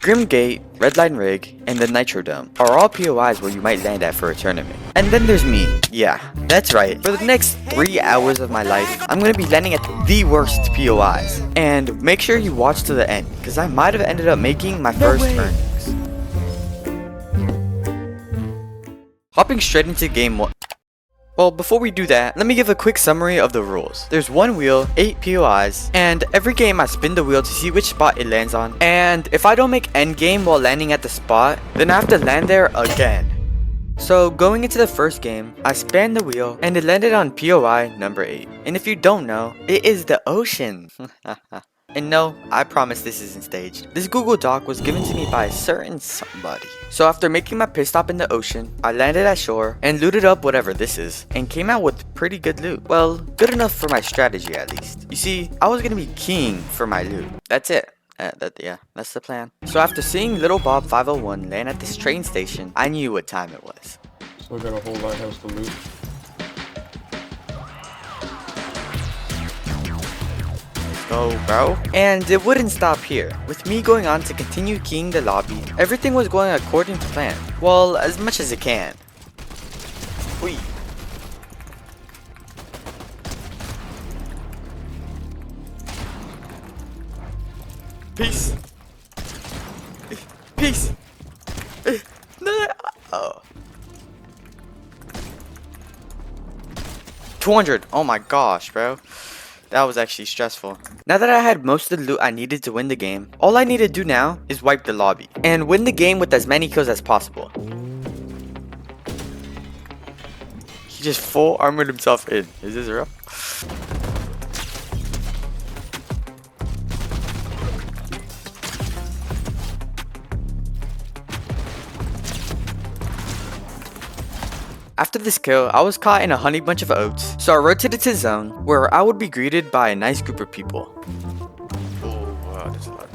Grimgate, Redline Rig, and the Nitro Dome are all POIs where you might land at for a tournament. And then there's me. Yeah, that's right. For the next 3 hours of my life, I'm gonna be landing at the worst POIs. And make sure you watch to the end, because I might have ended up making my first earnings. Hopping straight into game 1. Well, before we do that, let me give a quick summary of the rules. There's one wheel, 8 POIs, and every game I spin the wheel to see which spot it lands on. And if I don't make endgame while landing at the spot, then I have to land there again. So going into the first game, I spanned the wheel and it landed on POI number 8. And if you don't know, it is the ocean. And no, I promise this isn't staged. This Google Doc was given to me by a certain somebody. So after making my pit stop in the ocean, I landed at shore and looted up whatever this is, and came out with pretty good loot. Well, good enough for my strategy at least. You see, I was gonna be king for my loot. That's it. Yeah, that's the plan. So after seeing Little Bob 501 land at this train station, I knew what time it was. So we got a whole lighthouse to loot. Go, bro. And it wouldn't stop here. With me going on to continue keying the lobby, everything was going according to plan. Well, as much as it can. Whee. Peace. Peace. No. Oh. 200. Oh my gosh, bro. That was actually stressful. Now that I had most of the loot I needed to win the game, all I need to do now is wipe the lobby and win the game with as many kills as possible. He just full armored himself in. Is this real? After this kill, I was caught in a honey bunch of oats, so I rotated to zone, where I would be greeted by a nice group of people. Oh, wow, there's a lot.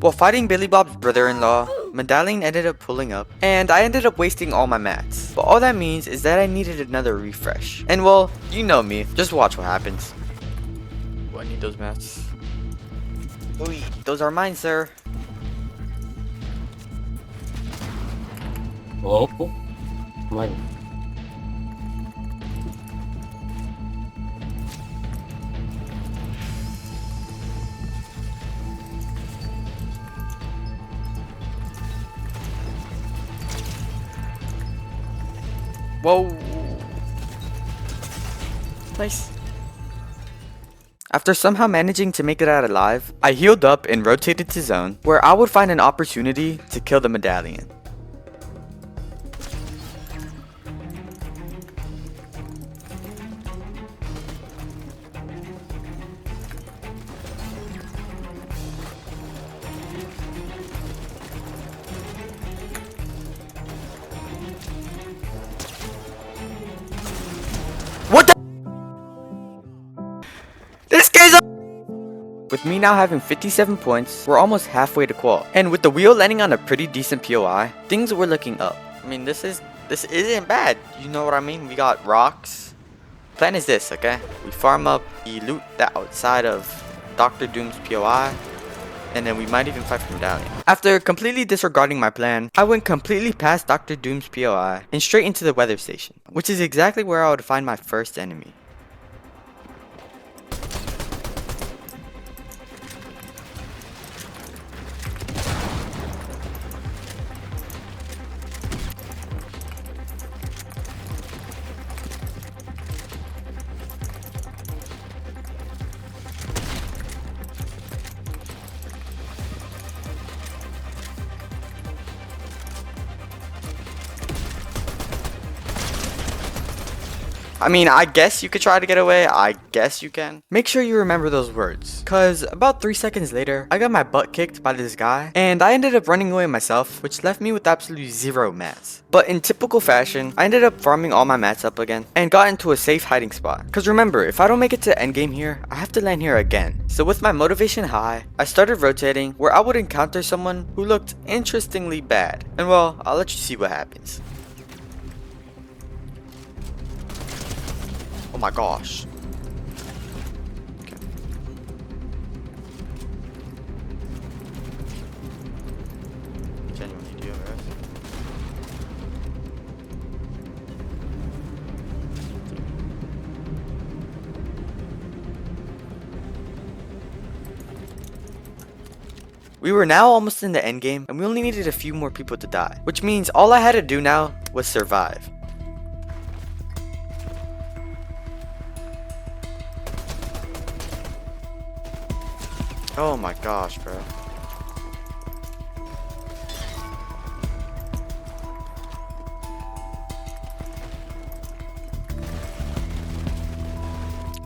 While fighting Billy Bob's brother-in-law, Medallion ended up pulling up, and I ended up wasting all my mats. But all that means is that I needed another refresh. And well, you know me, just watch what happens. Oh, I need those mats. Ooh, those are mine, sir. Hello? Like, Whoa. Nice. After somehow managing to make it out alive, I healed up and rotated to zone, where I would find an opportunity to kill the Medallion. What the? This guy's up! With me now having 57 points, we're almost halfway to qual. And with the wheel landing on a pretty decent POI, things were looking up. I mean, this isn't bad. You know what I mean? We got rocks. Plan is this, okay? We farm up, we loot the outside of Dr. Doom's POI, and then we might even fight for Medallion. After completely disregarding my plan, I went completely past Dr. Doom's POI and straight into the weather station, which is exactly where I would find my first enemy. I mean, I guess you could try to get away. I guess you can. Make sure you remember those words, cause about 3 seconds later, I got my butt kicked by this guy, and I ended up running away myself, which left me with absolutely 0 mats. But in typical fashion, I ended up farming all my mats up again, and got into a safe hiding spot. Cause remember, if I don't make it to endgame here, I have to land here again. So with my motivation high, I started rotating where I would encounter someone who looked interestingly bad. And well, I'll let you see what happens. Oh my gosh. Okay. Genuinely do, guys. We were now almost in the end game, and we only needed a few more people to die, which means all I had to do now was survive. Oh my gosh, bro.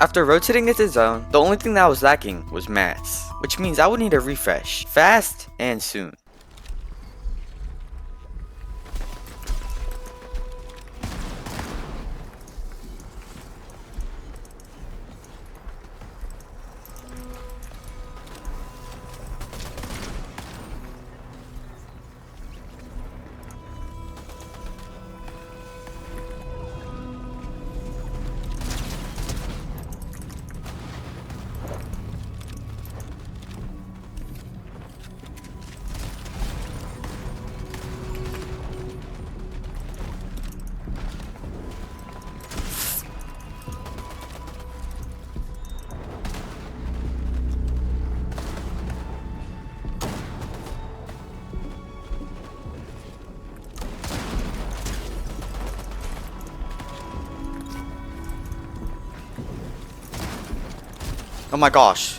After rotating into zone, the only thing that was lacking was mats, which means I would need a refresh, fast and soon. Oh my gosh.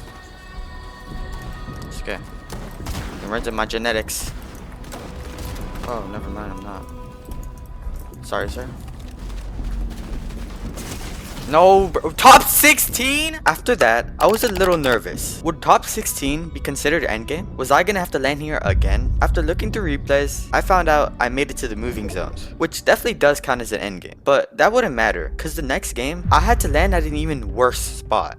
It's okay. It runs in my genetics. Oh, never mind, I'm not. Sorry, sir. No, bro. Top 16? After that, I was a little nervous. Would top 16 be considered endgame? Was I gonna have to land here again? After looking through replays, I found out I made it to the moving zones, which definitely does count as an endgame. But that wouldn't matter, because the next game, I had to land at an even worse spot.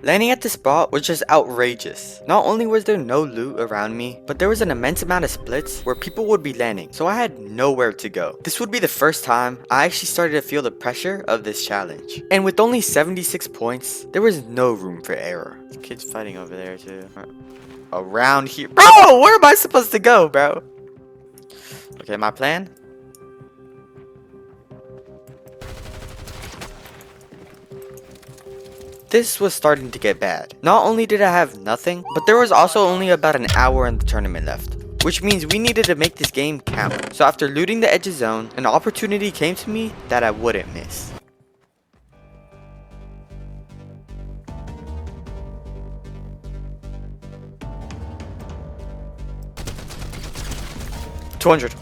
Landing at this spot was just outrageous. Not only was there no loot around me, but there was an immense amount of splits where people would be landing, so I had nowhere to go. This would be the first time I actually started to feel the pressure of this challenge. And with only 76 points, there was no room for error. Kids fighting over there too. Around here. Bro, where am I supposed to go, bro? Okay, my plan? This was starting to get bad. Not only did I have nothing, but there was also only about an hour in the tournament left, which means we needed to make this game count. So after looting the edge zone, an opportunity came to me that I wouldn't miss. $200.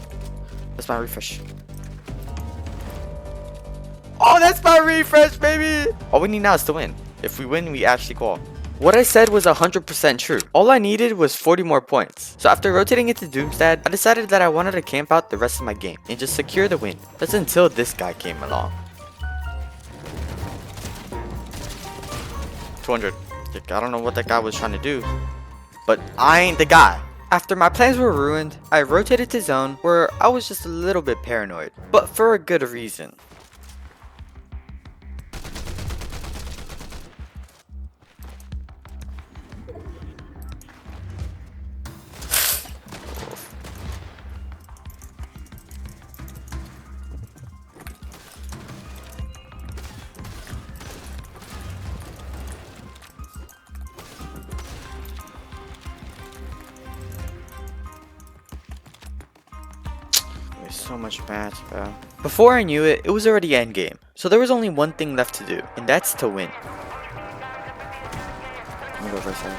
That's my refresh. Oh, that's my refresh, baby! All we need now is to win. If we win, we actually qual. What I said was 100% true. All I needed was 40 more points. So after rotating into Doomstad, I decided that I wanted to camp out the rest of my game and just secure the win. That's until this guy came along. 200. I don't know what that guy was trying to do, but I ain't the guy. After my plans were ruined, I rotated to zone where I was just a little bit paranoid, but for a good reason. So much match, bro. Before I knew it, it was already endgame. So there was only one thing left to do, and that's to win. Let me go for a second.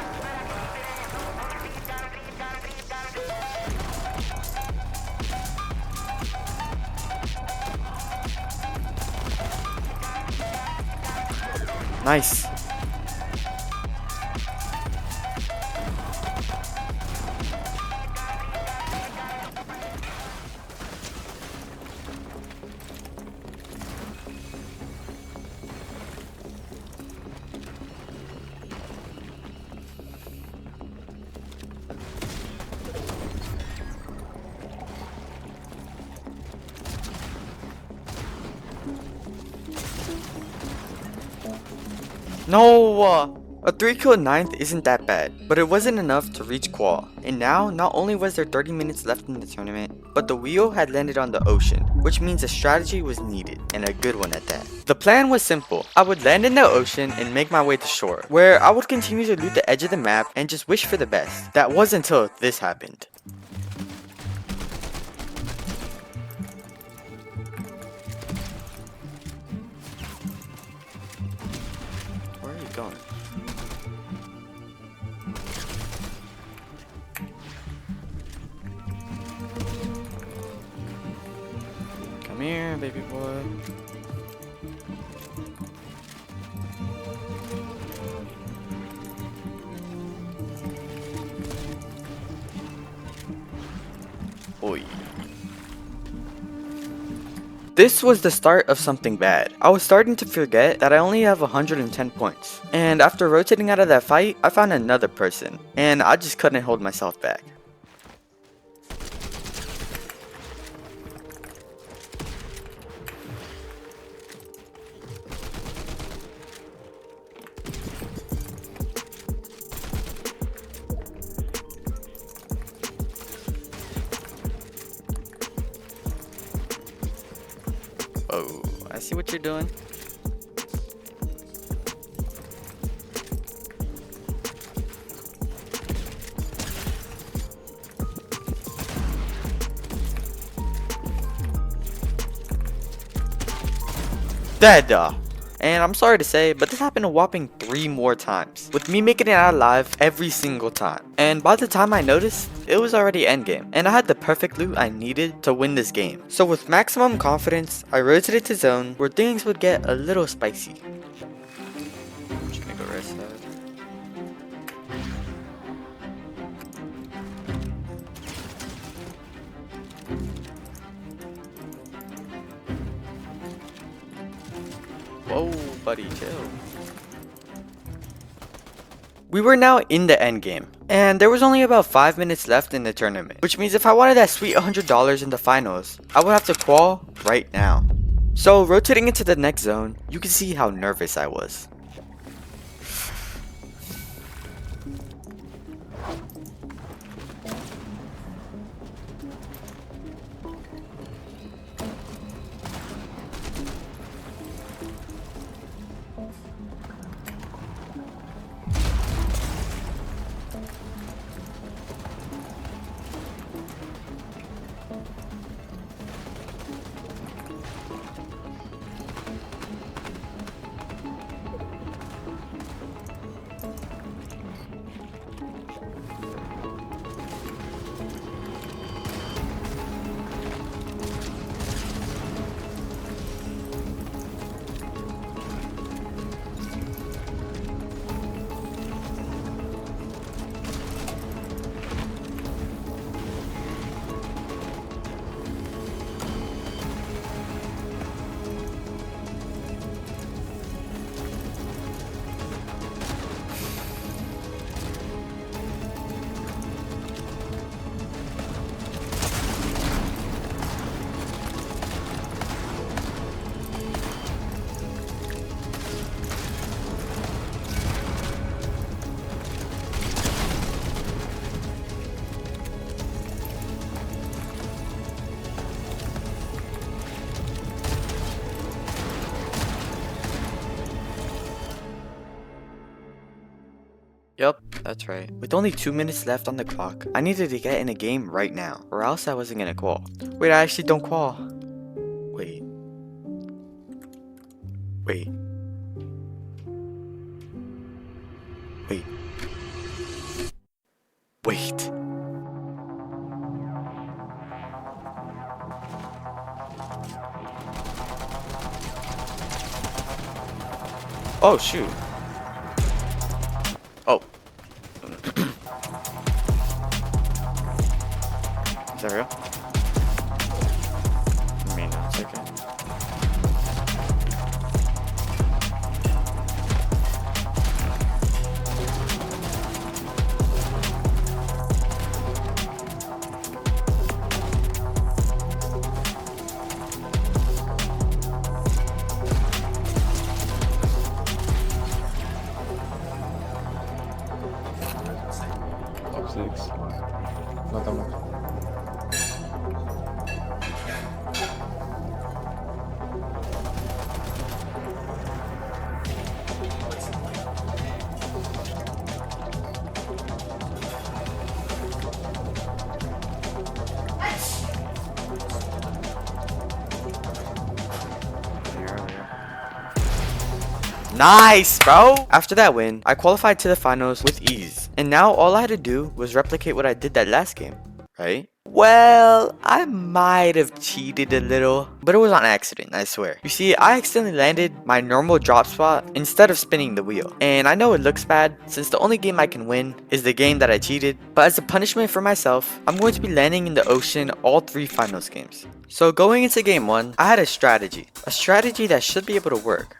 Nice. No! A 3 kill 9th isn't that bad, but it wasn't enough to reach qual. And now, not only was there 30 minutes left in the tournament, but the wheel had landed on the ocean, which means a strategy was needed, and a good one at that. The plan was simple. I would land in the ocean and make my way to shore, where I would continue to loot the edge of the map and just wish for the best. That was until this happened. Where are you going? Come here, baby boy. Oi. This was the start of something bad. I was starting to forget that I only have 110 points. And after rotating out of that fight, I found another person. And I just couldn't hold myself back. Oh, I see what you're doing. Dead. And I'm sorry to say, but this happened a whopping 3 more times, with me making it out alive every single time. And by the time I noticed, it was already endgame, and I had the perfect loot I needed to win this game. So with maximum confidence, I rotated to zone, where things would get a little spicy. I'm just gonna go right side. Whoa, buddy, chill. We were now in the end game, and there was only about 5 minutes left in the tournament, which means if I wanted that sweet $100 in the finals, I would have to qual right now. So rotating into the next zone, you can see how nervous I was. Yup, that's right. With only 2 minutes left on the clock, I needed to get in a game right now, or else I wasn't gonna qual. Wait, I actually don't qual. Wait. Wait. Wait. Wait. Oh, shoot. Oh. Is that real? I mean, it's okay. Nice, bro! After that win, I qualified to the finals with ease. And now all I had to do was replicate what I did that last game, right? Well, I might have cheated a little, but it was on accident, I swear. You see, I accidentally landed my normal drop spot instead of spinning the wheel. And I know it looks bad, since the only game I can win is the game that I cheated, but as a punishment for myself, I'm going to be landing in the ocean all 3 finals games. So going into game 1, I had a strategy that should be able to work.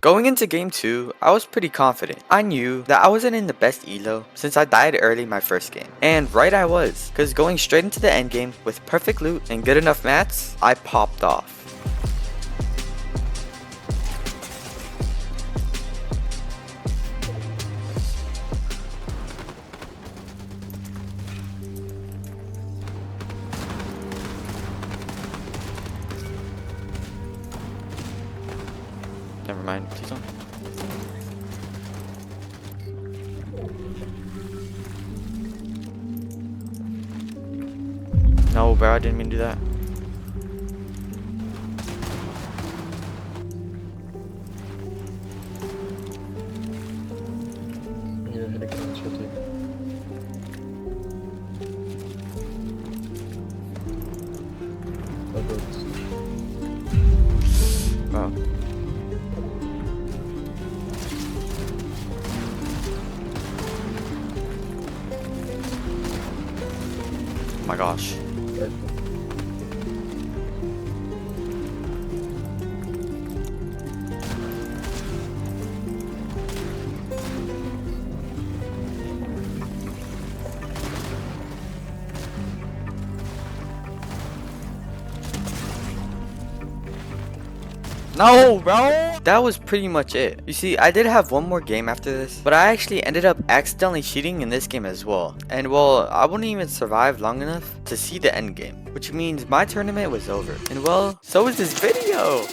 Going into game 2, I was pretty confident. I knew that I wasn't in the best elo since I died early my first game. And right I was, cause going straight into the end game with perfect loot and good enough mats, I popped off. Never mind, please don't. No, bro, I didn't mean to do that. Yeah, hit a couch, I think. Oh. Oh my gosh. No, bro! That was pretty much it. You see, I did have one more game after this, but I actually ended up accidentally cheating in this game as well. And well, I wouldn't even survive long enough to see the end game, which means my tournament was over. And well, so is this video!